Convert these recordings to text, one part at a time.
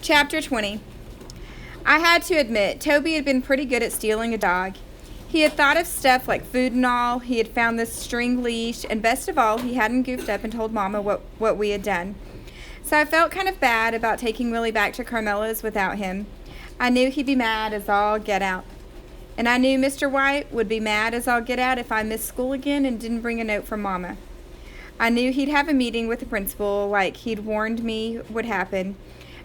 Chapter 20. I had to admit, Toby had been pretty good at stealing a dog. He had thought of stuff like food and all, he had found this string leash, and best of all, he hadn't goofed up and told Mama what we had done. So I felt kind of bad about taking Willie back to Carmela's without him. I knew he'd be mad as all get out. And I knew Mr. White would be mad as all get out if I missed school again and didn't bring a note from Mama. I knew he'd have a meeting with the principal like he'd warned me would happen.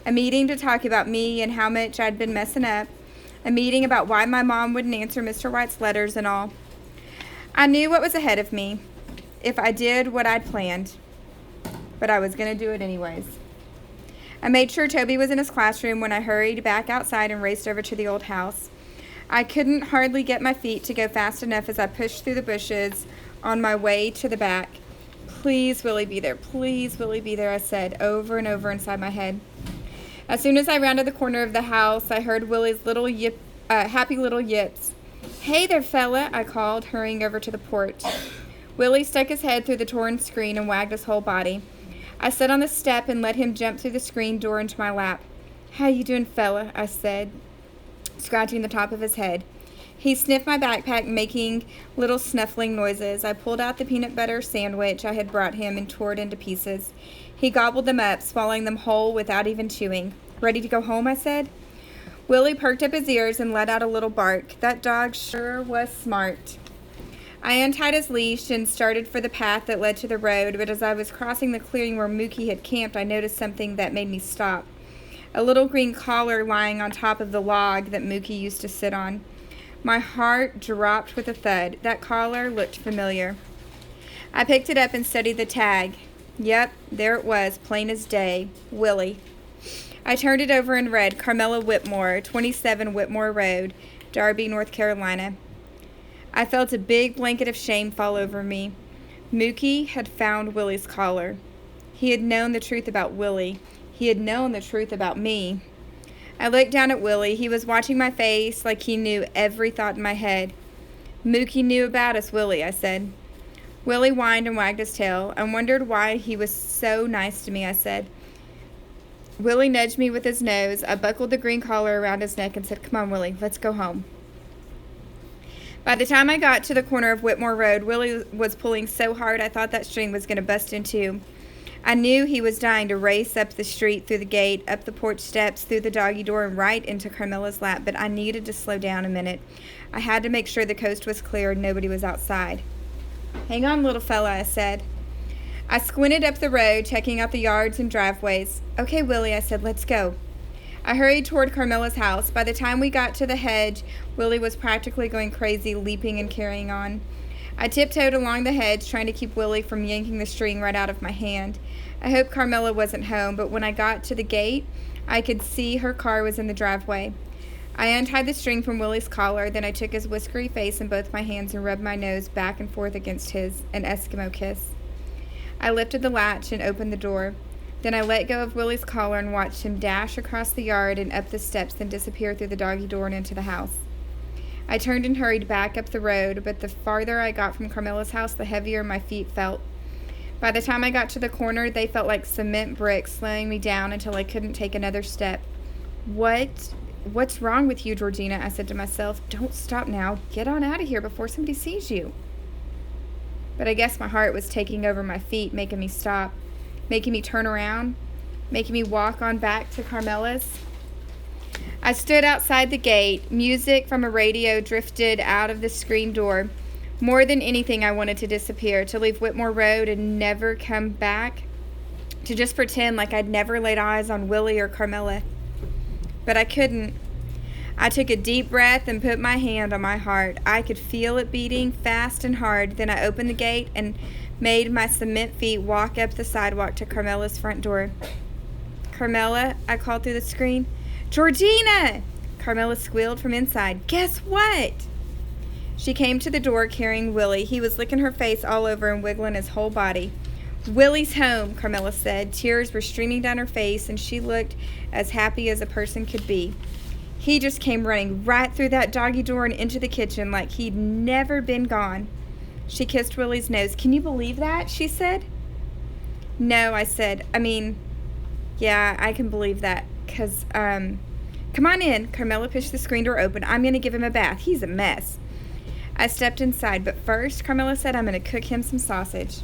A meeting to talk about me and how much I'd been messing up. A meeting about why my mom wouldn't answer Mr. White's letters and all. I knew what was ahead of me if I did what I'd planned. But I was going to do it anyways. I made sure Toby was in his classroom when I hurried back outside and raced over to the old house. I couldn't hardly get my feet to go fast enough as I pushed through the bushes on my way to the back. Please, Willie, be there. Please, Willie, be there, I said over and over inside my head. As soon as I rounded the corner of the house, I heard Willie's little happy little yips. Hey there, fella, I called, hurrying over to the porch. Willie stuck his head through the torn screen and wagged his whole body. I sat on the step and let him jump through the screen door into my lap. How you doing, fella? I said, scratching the top of his head. He sniffed my backpack, making little snuffling noises. I pulled out the peanut butter sandwich I had brought him and tore it into pieces. He gobbled them up, swallowing them whole without even chewing. Ready to go home, I said. Willie perked up his ears and let out a little bark. That dog sure was smart. I untied his leash and started for the path that led to the road, but as I was crossing the clearing where Mookie had camped, I noticed something that made me stop. A little green collar lying on top of the log that Mookie used to sit on. My heart dropped with a thud. That collar looked familiar. I picked it up and studied the tag. Yep, there it was, plain as day. Willie. I turned it over and read, Carmela Whitmore, 27 Whitmore Road, Darby, North Carolina. I felt a big blanket of shame fall over me. Mookie had found Willie's collar. He had known the truth about Willie. He had known the truth about me. I looked down at Willie. He was watching my face like he knew every thought in my head. Mookie knew about us, Willie, I said. Willie whined and wagged his tail. I wondered why he was so nice to me, I said. Willie nudged me with his nose. I buckled the green collar around his neck and said, Come on, Willie, let's go home. By the time I got to the corner of Whitmore Road, Willie was pulling so hard I thought that string was going to bust in two. I knew he was dying to race up the street, through the gate, up the porch steps, through the doggy door, and right into Carmela's lap, but I needed to slow down a minute. I had to make sure the coast was clear and nobody was outside. Hang on, little fella, I said. I squinted up the road, checking out the yards and driveways. Okay, Willie, I said, let's go. I hurried toward Carmela's house. By the time we got to the hedge, Willie was practically going crazy, leaping and carrying on. I tiptoed along the hedge, trying to keep Willie from yanking the string right out of my hand. I hoped Carmela wasn't home, but when I got to the gate, I could see her car was in the driveway. I untied the string from Willie's collar, then I took his whiskery face in both my hands and rubbed my nose back and forth against his, an Eskimo kiss. I lifted the latch and opened the door. Then I let go of Willie's collar and watched him dash across the yard and up the steps, then disappear through the doggy door and into the house. I turned and hurried back up the road, but the farther I got from Carmela's house, the heavier my feet felt. By the time I got to the corner, they felt like cement bricks, slowing me down until I couldn't take another step. What's wrong with you, Georgina? I said to myself. Don't stop now. Get on out of here before somebody sees you. But I guess my heart was taking over my feet, making me stop, making me turn around, making me walk on back to Carmela's. I stood outside the gate. Music from a radio drifted out of the screen door. More than anything, I wanted to disappear, to leave Whitmore Road and never come back, to just pretend like I'd never laid eyes on Willie or Carmela. But I couldn't. I took a deep breath and put my hand on my heart. I could feel it beating fast and hard. Then I opened the gate and made my cement feet walk up the sidewalk to Carmela's front door. Carmela, I called through the screen. Georgina! Carmela squealed from inside. Guess what? She came to the door carrying Willie. He was licking her face all over and wiggling his whole body. Willie's home, Carmela said. Tears were streaming down her face, and she looked as happy as a person could be. He just came running right through that doggy door and into the kitchen like he'd never been gone. She kissed Willie's nose. Can you believe that? She said. No, I said. Yeah, I can believe that. Because, come on in. Carmela pushed the screen door open. I'm going to give him a bath. He's a mess. I stepped inside, but first, Carmela said, I'm going to cook him some sausage.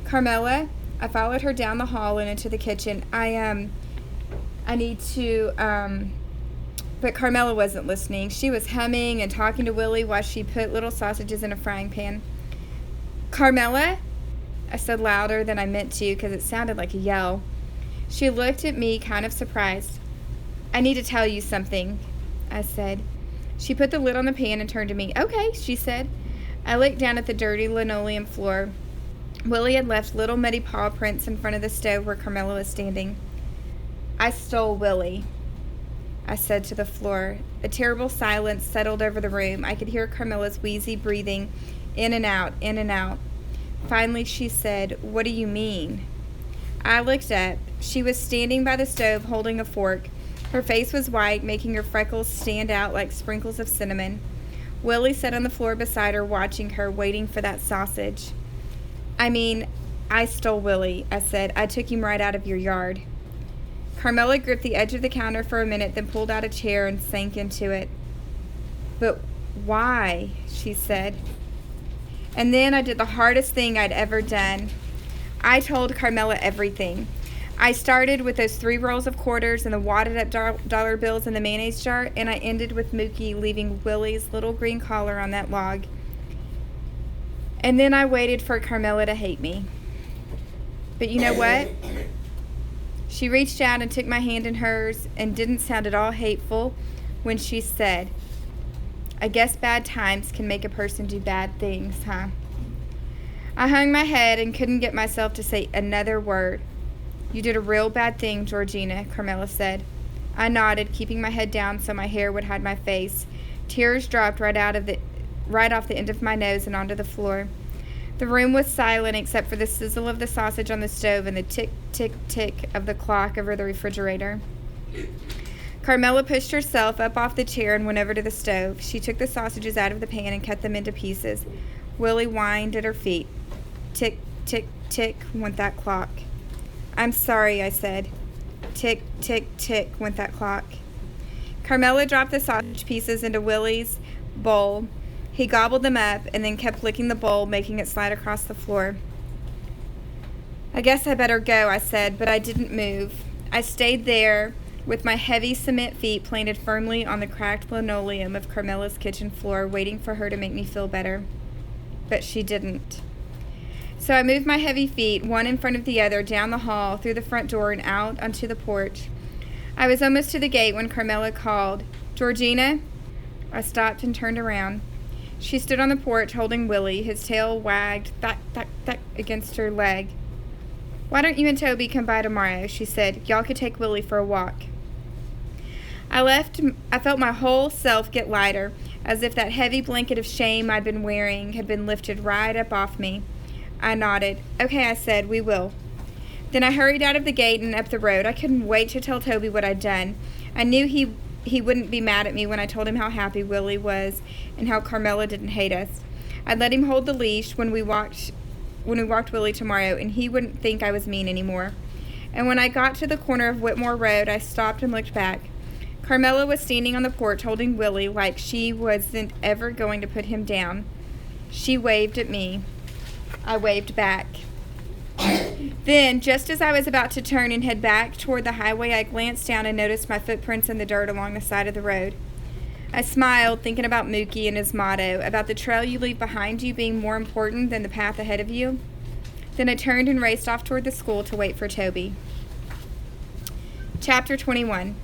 Carmela, I followed her down the hall and into the kitchen. I need to, but Carmela wasn't listening. She was humming and talking to Willie while she put little sausages in a frying pan. Carmela, I said louder than I meant to because it sounded like a yell. She looked at me kind of surprised. I need to tell you something, I said. She put the lid on the pan and turned to me. Okay, she said. I looked down at the dirty linoleum floor. Willie had left little muddy paw prints in front of the stove where Carmela was standing. I stole Willie, I said to the floor. A terrible silence settled over the room. I could hear Carmela's wheezy breathing, in and out, in and out. Finally, she said, What do you mean? I looked up. She was standing by the stove holding a fork. Her face was white, making her freckles stand out like sprinkles of cinnamon. Willie sat on the floor beside her, watching her, waiting for that sausage. I stole Willie, I said. I took him right out of your yard. Carmela gripped the edge of the counter for a minute, then pulled out a chair and sank into it. But why? She said. And then I did the hardest thing I'd ever done. I told Carmela everything. I started with those 3 rolls of quarters and the wadded up dollar bills in the mayonnaise jar, and I ended with Mookie leaving Willie's little green collar on that log. And then I waited for Carmela to hate me. But you know what? She reached out and took my hand in hers and didn't sound at all hateful when she said, I guess bad times can make a person do bad things, huh? I hung my head and couldn't get myself to say another word. You did a real bad thing, Georgina, Carmela said. I nodded, keeping my head down so my hair would hide my face. Tears dropped right off the end of my nose and onto the floor. The room was silent except for the sizzle of the sausage on the stove and the tick, tick, tick of the clock over the refrigerator. Carmela pushed herself up off the chair and went over to the stove. She took the sausages out of the pan and cut them into pieces. Willie whined at her feet. Tick, tick, tick went that clock. I'm sorry, I said. Tick, tick, tick went that clock. Carmela dropped the sausage pieces into Willie's bowl. He gobbled them up and then kept licking the bowl, making it slide across the floor. I guess I better go, I said, but I didn't move. I stayed there with my heavy cement feet planted firmly on the cracked linoleum of Carmela's kitchen floor, waiting for her to make me feel better. But she didn't. So I moved my heavy feet, one in front of the other, down the hall, through the front door, and out onto the porch. I was almost to the gate when Carmela called, Georgina? I stopped and turned around. She stood on the porch holding Willie. His tail wagged thack, thack, thack against her leg. Why don't you and Toby come by tomorrow? She said. Y'all could take Willie for a walk. I felt my whole self get lighter, as if that heavy blanket of shame I'd been wearing had been lifted right up off me. I nodded. Okay, I said, we will. Then I hurried out of the gate and up the road. I couldn't wait to tell Toby what I'd done. I knew he wouldn't be mad at me when I told him how happy Willie was and how Carmela didn't hate us. I'd let him hold the leash when we walked Willie tomorrow, and he wouldn't think I was mean anymore. And when I got to the corner of Whitmore Road, I stopped and looked back. Carmela was standing on the porch holding Willie like she wasn't ever going to put him down. She waved at me. I waved back. Then, just as I was about to turn and head back toward the highway, I glanced down and noticed my footprints in the dirt along the side of the road. I smiled, thinking about Mookie and his motto, about the trail you leave behind you being more important than the path ahead of you. Then I turned and raced off toward the school to wait for Toby. Chapter 21.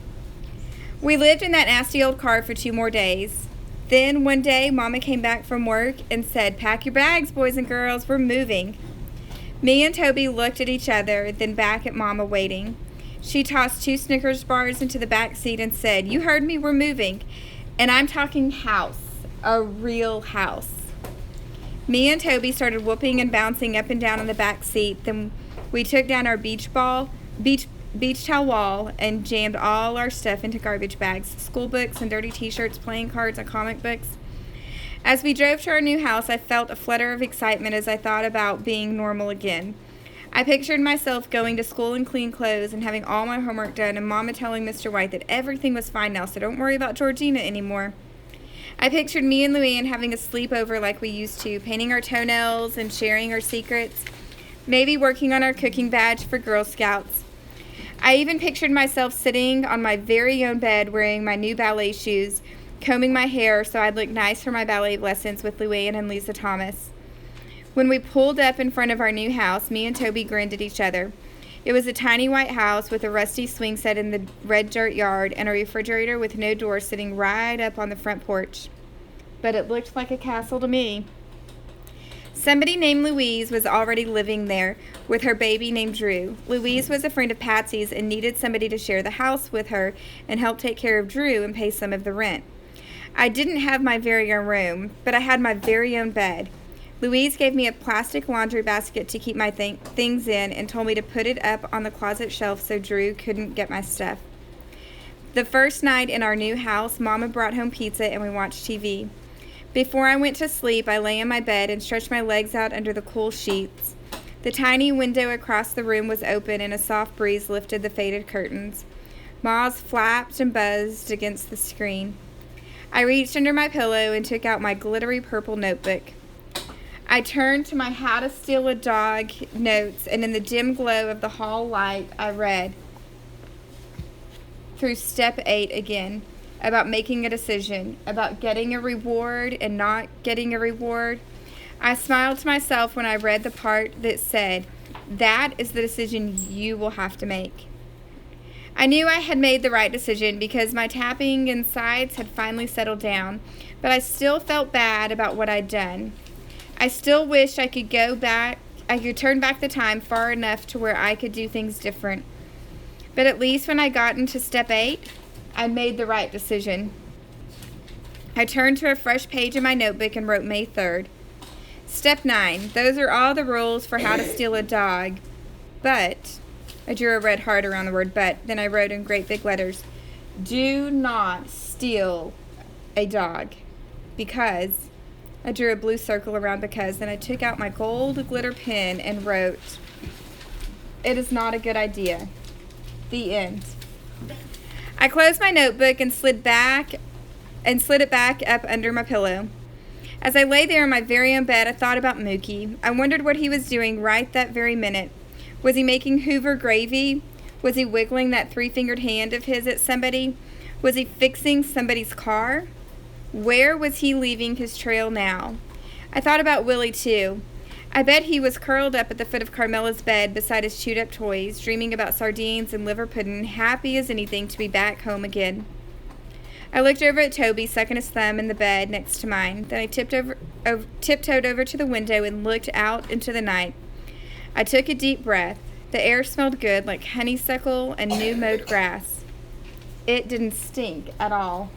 We lived in that nasty old car for 2 more days. Then, one day, Mama came back from work and said, Pack your bags, boys and girls, we're moving. Me and Toby looked at each other, then back at Mama waiting. She tossed 2 Snickers bars into the back seat and said, You heard me, we're moving. And I'm talking house, a real house. Me and Toby started whooping and bouncing up and down on the back seat. Then we took down our beach towel wall and jammed all our stuff into garbage bags, school books and dirty t-shirts, playing cards and comic books. As we drove to our new house, I felt a flutter of excitement as I thought about being normal again. I pictured myself going to school in clean clothes and having all my homework done, and Mama telling Mr. White that everything was fine now, so don't worry about Georgina anymore. I pictured me and Luann having a sleepover like we used to, painting our toenails and sharing our secrets, maybe working on our cooking badge for Girl Scouts. I even pictured myself sitting on my very own bed wearing my new ballet shoes, combing my hair so I'd look nice for my ballet lessons with Luann and Lisa Thomas. When we pulled up in front of our new house, me and Toby grinned at each other. It was a tiny white house with a rusty swing set in the red dirt yard and a refrigerator with no door sitting right up on the front porch. But it looked like a castle to me. Somebody named Louise was already living there with her baby named Drew. Louise was a friend of Patsy's and needed somebody to share the house with her and help take care of Drew and pay some of the rent. I didn't have my very own room, but I had my very own bed. Louise gave me a plastic laundry basket to keep my things in and told me to put it up on the closet shelf so Drew couldn't get my stuff. The first night in our new house, Mama brought home pizza and we watched TV. Before I went to sleep, I lay in my bed and stretched my legs out under the cool sheets. The tiny window across the room was open and a soft breeze lifted the faded curtains. Moths flapped and buzzed against the screen. I reached under my pillow and took out my glittery purple notebook. I turned to my How to Steal a Dog notes, and in the dim glow of the hall light, I read through step 8 again, about making a decision, about getting a reward and not getting a reward. I smiled to myself when I read the part that said, that is the decision you will have to make. I knew I had made the right decision because my tapping insides had finally settled down, but I still felt bad about what I'd done. I still wished I could turn back the time far enough to where I could do things different. But at least when I got into step 8, I made the right decision. I turned to a fresh page in my notebook and wrote May 3rd. Step 9. Those are all the rules for how to steal a dog. But, I drew a red heart around the word but, then I wrote in great big letters, do not steal a dog. Because, I drew a blue circle around because, then I took out my gold glitter pen and wrote, it is not a good idea. The end. I closed my notebook and slid it back up under my pillow. As I lay there in my very own bed, I thought about Mookie. I wondered what he was doing right that very minute. Was he making Hoover gravy? Was he wiggling that 3-fingered hand of his at somebody? Was he fixing somebody's car? Where was he leaving his trail now? I thought about Willie, too. I bet he was curled up at the foot of Carmela's bed beside his chewed-up toys, dreaming about sardines and liver pudding, happy as anything to be back home again. I looked over at Toby, sucking his thumb in the bed next to mine. Then I tiptoed over to the window and looked out into the night. I took a deep breath. The air smelled good, like honeysuckle and new mowed grass. It didn't stink at all.